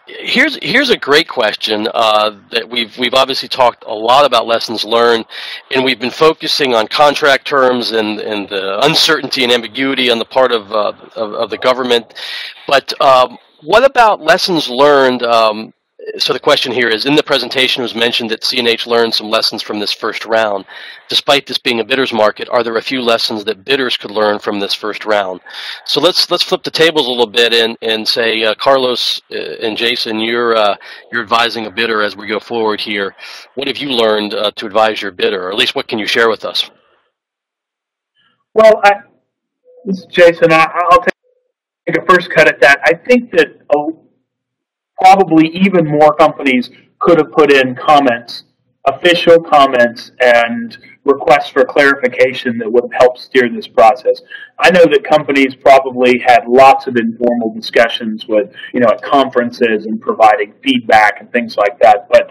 Here's a great question that we've obviously talked a lot about lessons learned, and we've been focusing on contract terms and the uncertainty and ambiguity on the part of the government. But what about lessons learned? So the question here is, in the presentation it was mentioned that CNH learned some lessons from this first round. Despite this being a bidder's market, are there a few lessons that bidders could learn from this first round? So let's flip the tables a little bit and say, Carlos and Jason, you're advising a bidder as we go forward here. What have you learned to advise your bidder, or at least what can you share with us? Well, this is Jason. I'll take a first cut at that. I think that probably even more companies could have put in comments, official comments, and requests for clarification that would have helped steer this process. I know that companies probably had lots of informal discussions with, at conferences and providing feedback and things like that, but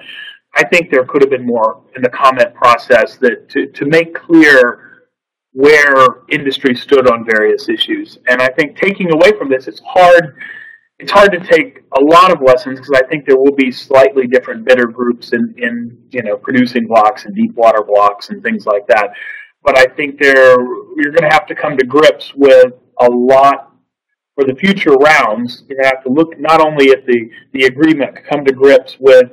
I think there could have been more in the comment process that to make clear where industry stood on various issues. And I think taking away from this, it's hard to take a lot of lessons because I think there will be slightly different bidder groups in producing blocks and deep water blocks and things like that. But I think you're going to have to come to grips with a lot for the future rounds. You have to look not only at the agreement, come to grips with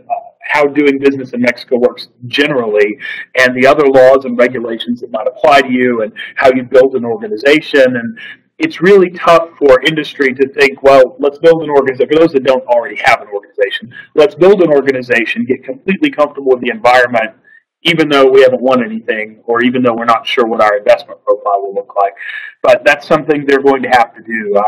how doing business in Mexico works generally, and the other laws and regulations that might apply to you, and how you build an organization. And it's really tough for industry to think, well, let's build an organization. For those that don't already have an organization, let's build an organization, get completely comfortable with the environment, even though we haven't won anything, or even though we're not sure what our investment profile will look like. But that's something they're going to have to do.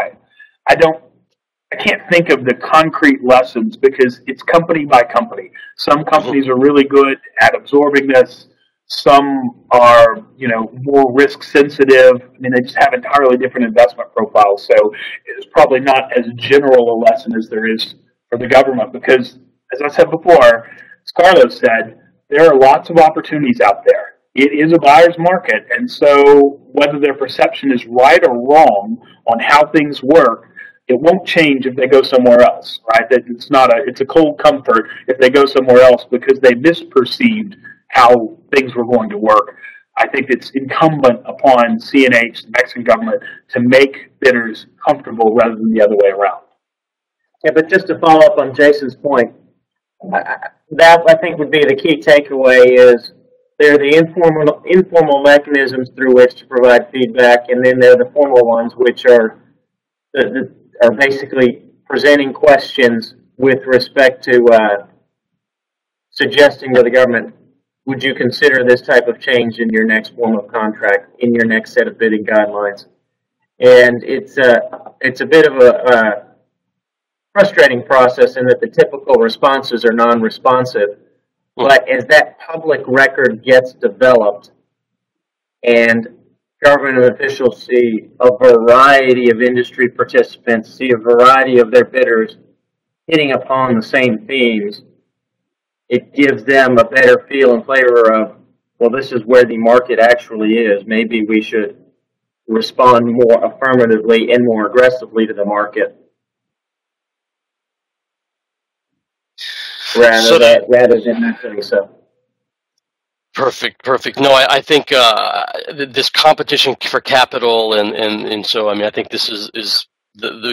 I can't think of the concrete lessons because it's company by company. Some companies are really good at absorbing this. Some are, more risk sensitive. I mean, they just have entirely different investment profiles. So it's probably not as general a lesson as there is for the government because, as I said before, as Carlos said, there are lots of opportunities out there. It is a buyer's market. And so whether their perception is right or wrong on how things work, it won't change if they go somewhere else, right? That it's a cold comfort if they go somewhere else because they misperceived how things were going to work. I think it's incumbent upon CNH, the Mexican government, to make bidders comfortable rather than the other way around. Yeah, but just to follow up on Jason's point, that I think would be the key takeaway is there are the informal mechanisms through which to provide feedback, and then there are the formal ones, which are basically presenting questions with respect to suggesting to the government, would you consider this type of change in your next form of contract, in your next set of bidding guidelines? And it's a bit of a frustrating process in that the typical responses are non-responsive. But as that public record gets developed and government officials see a variety of industry participants, see a variety of their bidders hitting upon the same themes, it gives them a better feel and flavor of, well, this is where the market actually is. Maybe we should respond more affirmatively and more aggressively to the market rather than not doing so. Perfect. No, I think this competition for capital and so, I mean, I think this is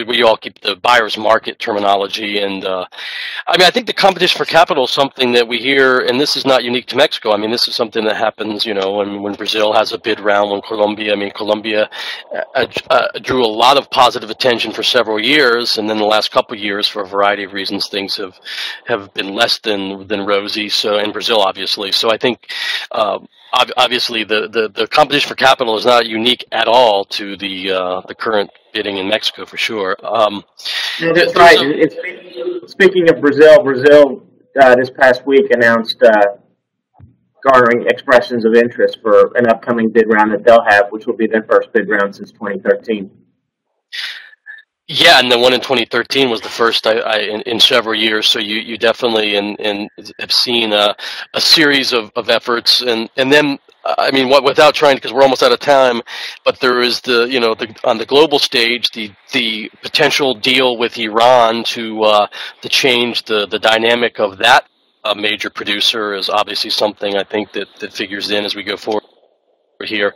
we all keep the buyer's market terminology. And I mean, I think the competition for capital is something that we hear, and this is not unique to Mexico. I mean, this is something that happens, when Brazil has a bid round, when Colombia drew a lot of positive attention for several years. And then the last couple of years, for a variety of reasons, things have been less than rosy. So, in Brazil, obviously. So I think, obviously, the competition for capital is not unique at all to the current bidding in Mexico, for sure. Yeah, that's right. Speaking of Brazil this past week announced garnering expressions of interest for an upcoming bid round that they'll have, which will be their first bid round since 2013. Yeah, and the one in 2013 was the first in several years. So you definitely have seen a series of efforts, and then I mean, without trying, because we're almost out of time, but there is on the global stage, the potential deal with Iran to change the dynamic of that major producer is obviously something I think that figures in as we go forward here.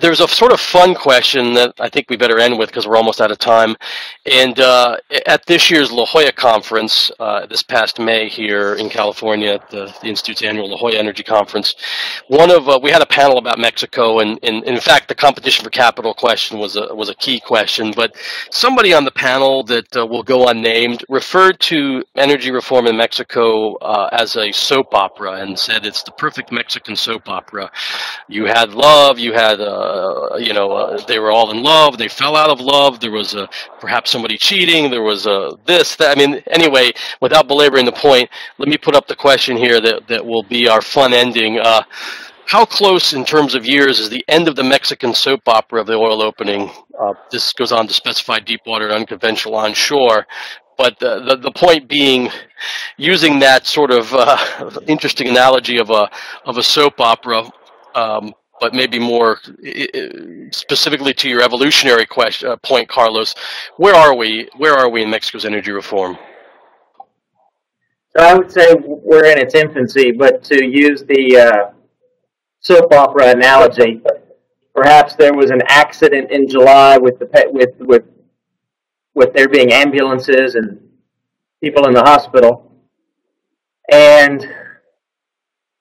There's a sort of fun question that I think we better end with because we're almost out of time. And at this year's La Jolla conference, this past May here in California at the Institute's annual La Jolla Energy Conference, we had a panel about Mexico, and in fact, the competition for capital question was a key question. But somebody on the panel that will go unnamed referred to energy reform in Mexico as a soap opera and said it's the perfect Mexican soap opera. You had love, you had they were all in love, they fell out of love, there was perhaps somebody cheating, there was this, that. I mean, anyway, without belaboring the point, let me put up the question here that will be our fun ending. How close in terms of years is the end of the Mexican soap opera of the oil opening? This goes on to specify deep water, unconventional, onshore. But the point being, using that sort of interesting analogy of a soap opera, but maybe more specifically to your evolutionary point, Carlos, where are we in Mexico's energy reform? So I would say we're in its infancy, but to use the soap opera analogy, perhaps there was an accident in July with there being ambulances and people in the hospital, and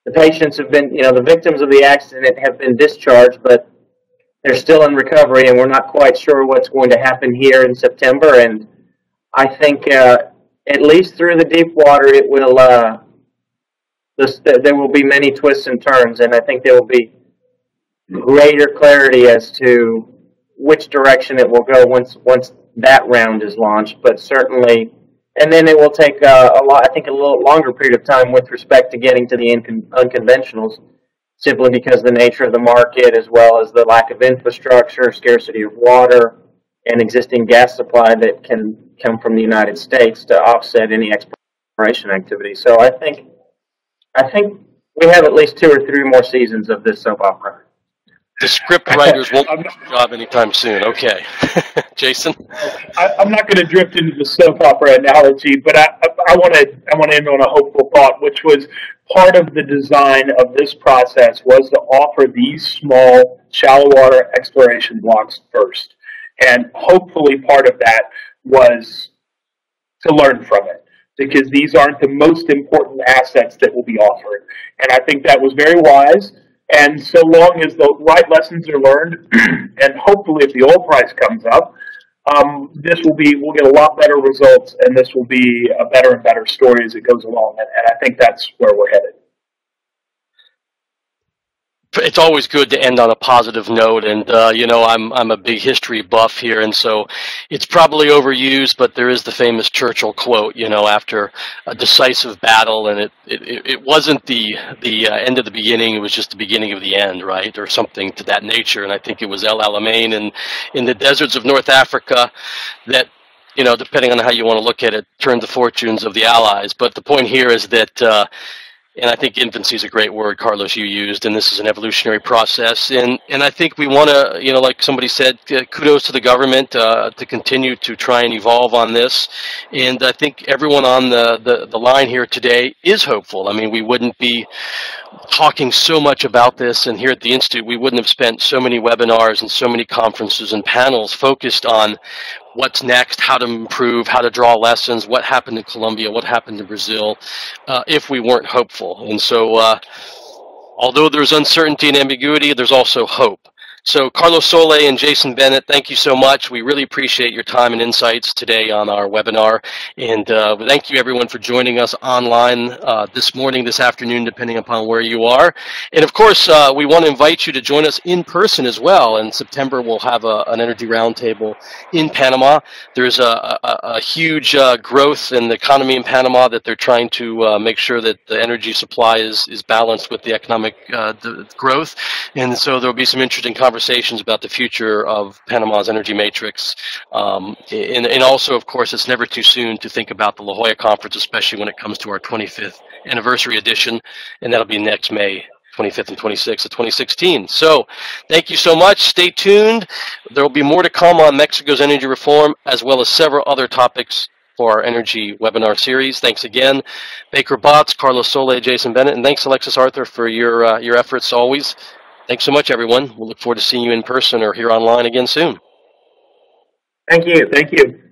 the patients have been, the victims of the accident have been discharged, but they're still in recovery, and we're not quite sure what's going to happen here in September. And I think at least through the deep water, it will. There will be many twists and turns, and I think there will be greater clarity as to which direction it will go once that round is launched. But certainly. And then it will take a little longer period of time with respect to getting to the unconventionals, simply because the nature of the market, as well as the lack of infrastructure, scarcity of water, and existing gas supply that can come from the United States to offset any exploration activity. So I think we have at least 2 or 3 more seasons of this soap opera. The script writers won't do a job anytime soon. Okay. Jason? I'm not going to drift into the soap opera analogy, but I want to end on a hopeful thought, which was part of the design of this process was to offer these small, shallow water exploration blocks first. And hopefully part of that was to learn from it, because these aren't the most important assets that will be offered. And I think that was very wise. And so long as the right lessons are learned, and hopefully if the oil price comes up, we'll get a lot better results, and this will be a better and better story as it goes along. And I think that's where we're headed. It's always good to end on a positive note, and I'm a big history buff here, and so it's probably overused, but there is the famous Churchill quote, after a decisive battle, and it wasn't the end of the beginning, it was just the beginning of the end, right, or something to that nature. And I think it was El Alamein in the deserts of North Africa that, depending on how you want to look at it, turned the fortunes of the Allies. But the point here is that and I think infancy is a great word, Carlos, you used, and this is an evolutionary process. And I think we want to, like somebody said, kudos to the government to continue to try and evolve on this. And I think everyone on the line here today is hopeful. I mean, we wouldn't be talking so much about this, and here at the Institute, we wouldn't have spent so many webinars and so many conferences and panels focused on what's next, how to improve, how to draw lessons, what happened in Colombia, what happened in Brazil, if we weren't hopeful. And so although there's uncertainty and ambiguity, there's also hope. So Carlos Sole and Jason Bennett, thank you so much. We really appreciate your time and insights today on our webinar. And thank you, everyone, for joining us online this morning, this afternoon, depending upon where you are. And, of course, we want to invite you to join us in person as well. In September, we'll have an energy roundtable in Panama. There's a huge growth in the economy in Panama that they're trying to make sure that the energy supply is balanced with the economic growth. And so there'll be some interesting conversations about the future of Panama's energy matrix. And also, of course, it's never too soon to think about the La Jolla Conference, especially when it comes to our 25th anniversary edition, and that'll be next May. 25th and 26th of 2016. So thank you so much. Stay tuned. There will be more to come on Mexico's energy reform, as well as several other topics for our energy webinar series. Thanks again, Baker Botts, Carlos Sole, Jason Bennett, and thanks, Alexis Arthur, for your efforts always. Thanks so much, everyone. We'll look forward to seeing you in person or here online again soon. Thank you. Thank you.